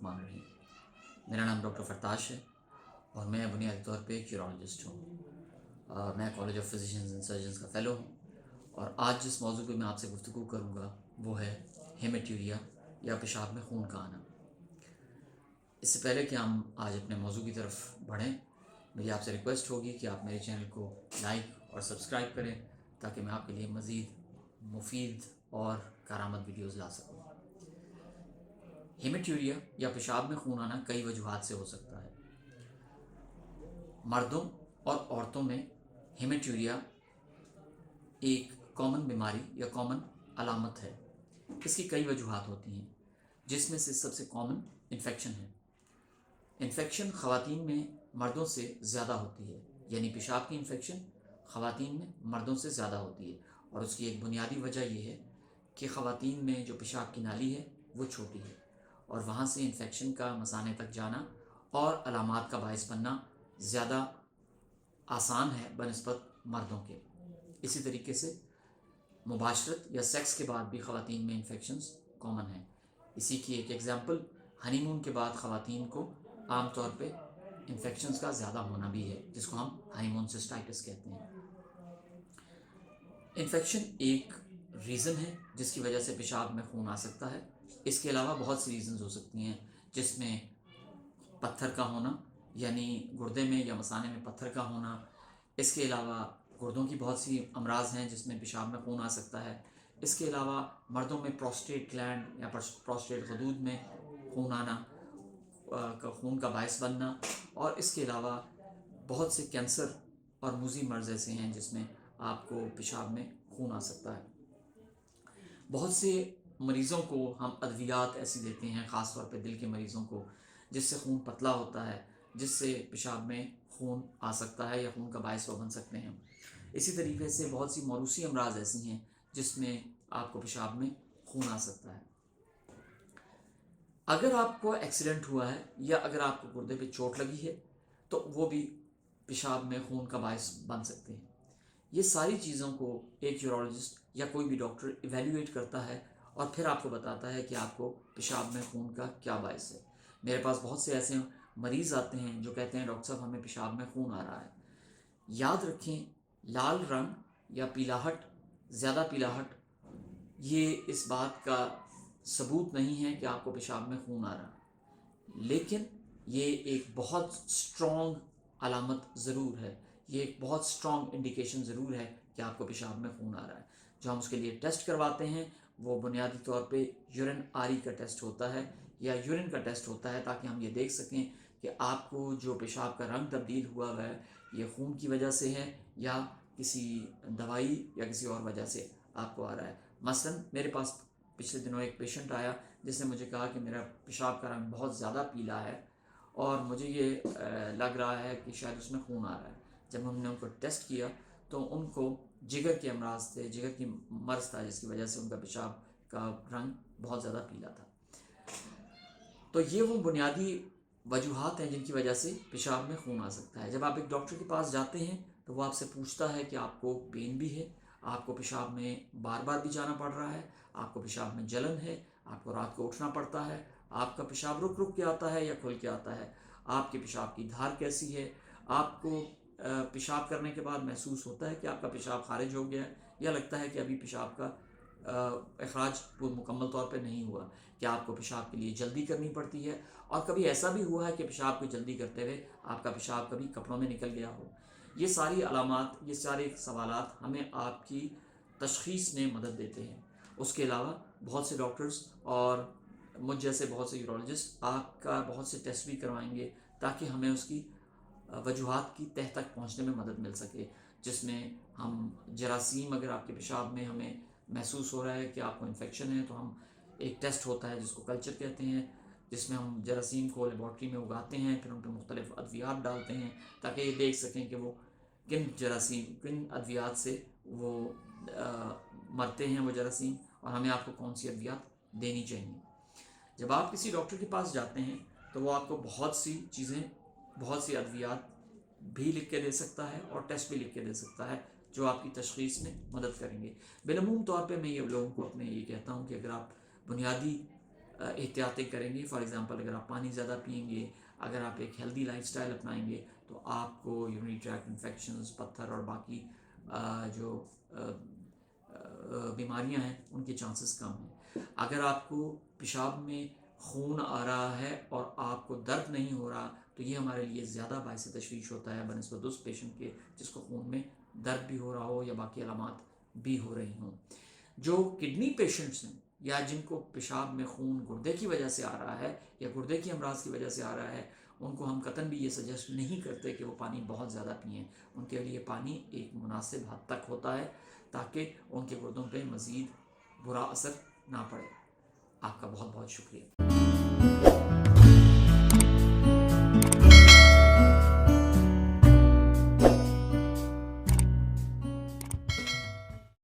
बिस्मिल्लाहिर्रहमानिर्रहीम। मेरा नाम डॉक्टर फरताश है और मैं बुनियादी तौर पे एक यूरोलॉजिस्ट हूँ। मैं college of physicians and surgeons का फ़ेलो हूँ और आज जिस मौजू पे मैं आपसे गुफ्तगू करूँगा वो है हेमेट्यूरिया या पेशाब में खून का आना। इससे पहले कि हम आज अपने मौजू की तरफ बढ़ें, मेरी आपसे रिक्वेस्ट होगी कि आप मेरे चैनल को लाइक और सब्सक्राइब करें ताकि मैं आपके लिए मज़ीद मुफीद और कारामद वीडियोज़ ला सकूँ। हेमेट्यूरिया या पेशाब में खून आना कई वजूहात से हो सकता है। मर्दों और औरतों में हेमेट्यूरिया एक कॉमन बीमारी या कॉमन अलामत है। इसकी कई वजूहात होती हैं, जिसमें से सबसे कॉमन इन्फेक्शन है। इन्फेक्शन ख़वातीन में मर्दों से ज़्यादा होती है, यानी पेशाब की इन्फेक्शन ख़वातीन में मर्दों से ज़्यादा होती है और उसकी एक बुनियादी वजह यह है कि ख़वातीन में जो पेशाब की नाली है वो छोटी है और वहाँ से इन्फेक्शन का मसाने तक जाना और अलामात का बायस बनना ज़्यादा आसान है बनिस्बत मर्दों के। इसी तरीके से मुबाशरत या सेक्स के बाद भी ख़वातीन में इन्फेक्शंस कॉमन हैं। इसी की एक एग्ज़ाम्पल हनीमून के बाद ख़वातीन को आम तौर पे इन्फेक्शंस का ज़्यादा होना भी है, जिसको हम हनीमून सिस्टाइटिस कहते हैं। इन्फेक्शन एक रीज़न है जिसकी वजह से पेशाब में खून आ सकता है। इसके अलावा बहुत सी रीज़न्स हो सकती हैं, जिसमें पत्थर का होना यानी गुर्दे में या मसाने में पत्थर का होना। इसके अलावा गुर्दों की बहुत सी अमराज हैं जिसमें पेशाब में खून आ सकता है। इसके अलावा मर्दों में प्रोस्टेट ग्लैंड या प्रोस्टेट गदूद में खून आना, खून का बायस बनना, और इसके अलावा बहुत से कैंसर और मुज़ी मर्ज़ ऐसे हैं जिसमें आपको पेशाब में खून आ सकता है। बहुत से मरीज़ों को हम अद्वियात ऐसी देते हैं, ख़ास तौर पे दिल के मरीज़ों को, जिससे खून पतला होता है, जिससे पेशाब में खून आ सकता है या खून का बायस वो बन सकते हैं। इसी तरीके से बहुत सी मौरूसी अमराज ऐसी हैं जिसमें आपको पेशाब में खून आ सकता है। अगर आपको एक्सीडेंट हुआ है या अगर आपको गुर्दे पे चोट लगी है तो वो भी पेशाब में खून का बायस बन सकते हैं। ये सारी चीज़ों को एक यूरोलॉजिस्ट या कोई भी डॉक्टर इवेल्युएट करता है और फिर आपको बताता है कि आपको पेशाब में खून का क्या बायस है। मेरे पास बहुत से ऐसे मरीज़ आते हैं जो कहते हैं डॉक्टर साहब हमें पेशाब में खून आ रहा है। याद रखें, लाल रंग या पीलाहट, ज़्यादा पीलाहट, ये इस बात का सबूत नहीं है कि आपको पेशाब में खून आ रहा है, लेकिन ये एक बहुत स्ट्रॉन्ग अलामत ज़रूर है, ये एक बहुत स्ट्रॉन्ग इंडिकेशन ज़रूर है कि आपको पेशाब में खून आ रहा है। जो हम उसके लिए टेस्ट करवाते हैं वो बुनियादी तौर पे यूरिन आरी का टेस्ट होता है या यूरिन का टेस्ट होता है, ताकि हम ये देख सकें कि आपको जो पेशाब का रंग तब्दील हुआ है ये खून की वजह से है या किसी दवाई या किसी और वजह से आपको आ रहा है। मसलन मेरे पास पिछले दिनों एक पेशेंट आया जिसने मुझे कहा कि मेरा पेशाब का रंग बहुत ज़्यादा पीला है और मुझे ये लग रहा है कि शायद उसमें खून आ रहा है। जब हमने उनको टेस्ट किया तो उनको जिगर के अमराज थे, जिगर की मर्ज़ था, जिसकी वजह से उनका पेशाब का रंग बहुत ज़्यादा पीला था। तो ये वो बुनियादी वजूहात हैं जिनकी वजह से पेशाब में खून आ सकता है। जब आप एक डॉक्टर के पास जाते हैं तो वो आपसे पूछता है कि आपको पेन भी है, आपको पेशाब में बार बार भी जाना पड़ रहा है, आपको पेशाब में जलन है, आपको रात को उठना पड़ता है, आपका पेशाब रुक रुक के आता है या खुल के आता है, आपके पेशाब की धार कैसी है, आपको पेशाब करने के बाद महसूस होता है कि आपका पेशाब खारिज हो गया है या लगता है कि अभी पेशाब का अखराज मुकम्मल तौर पे नहीं हुआ, कि आपको पेशाब के लिए जल्दी करनी पड़ती है, और कभी ऐसा भी हुआ है कि पेशाब को जल्दी करते हुए आपका पेशाब कभी कपड़ों में निकल गया हो। ये सारी अलामात, ये सारे सवालात हमें आपकी तशख़ीस में मदद देते हैं। उसके अलावा बहुत से डॉक्टर्स और मुझ जैसे बहुत से यूरोलॉजिस्ट आपका बहुत से टेस्ट भी करवाएंगे ताकि हमें उसकी वजूहात की तह तक पहुँचने में मदद मिल सके, जिसमें हम जरासीम, अगर आपके पेशाब में हमें महसूस हो रहा है कि आपको इन्फेक्शन है तो हम एक टेस्ट होता है जिसको कल्चर कहते हैं, जिसमें हम जरासीम को लेबॉर्ट्री में उगाते हैं, फिर उन पर मुख्तलिफ अद्वियात डालते हैं ताकि ये देख सकें कि वो किन जरासीम, किन अद्वियात से वो मरते हैं वो जरासीम, और हमें आपको कौन सी अद्वियात देनी चाहिए। जब आप किसी डॉक्टर के पास जाते हैं तो वो आपको बहुत सी चीज़ें, बहुत सी अद्वियात भी लिख के दे सकता है और टेस्ट भी लिख के दे सकता है जो आपकी तशख़ीस में मदद करेंगे। बिलअमूम तौर पे मैं ये लोगों को अपने ये कहता हूँ कि अगर आप बुनियादी احتیاطیں کریں گے. فار ایگزامپل اگر آپ پانی زیادہ پئیں گے, اگر آپ ایک ہیلدی لائف سٹائل اپنائیں گے تو آپ کو یورینری ٹریکٹ انفیکشنز, پتھر اور باقی جو بیماریاں ہیں ان کے چانسز کم ہیں. اگر آپ کو پیشاب میں خون آ رہا ہے اور آپ کو درد نہیں ہو رہا تو یہ ہمارے لیے زیادہ باعث تشویش ہوتا ہے بنسبت اس پیشنٹ کے جس کو خون میں درد بھی ہو رہا ہو یا باقی علامات بھی ہو رہی ہوں. جو کڈنی پیشنٹس ہیں یا جن کو پیشاب میں خون گردے کی وجہ سے آ رہا ہے یا گردے کی امراض کی وجہ سے آ رہا ہے, ان کو ہم قطعاً بھی یہ سجیسٹ نہیں کرتے کہ وہ پانی بہت زیادہ پئیں. ان کے لیے پانی ایک مناسب حد تک ہوتا ہے تاکہ ان کے گردوں پہ مزید برا اثر نہ پڑے. آپ کا بہت بہت شکریہ.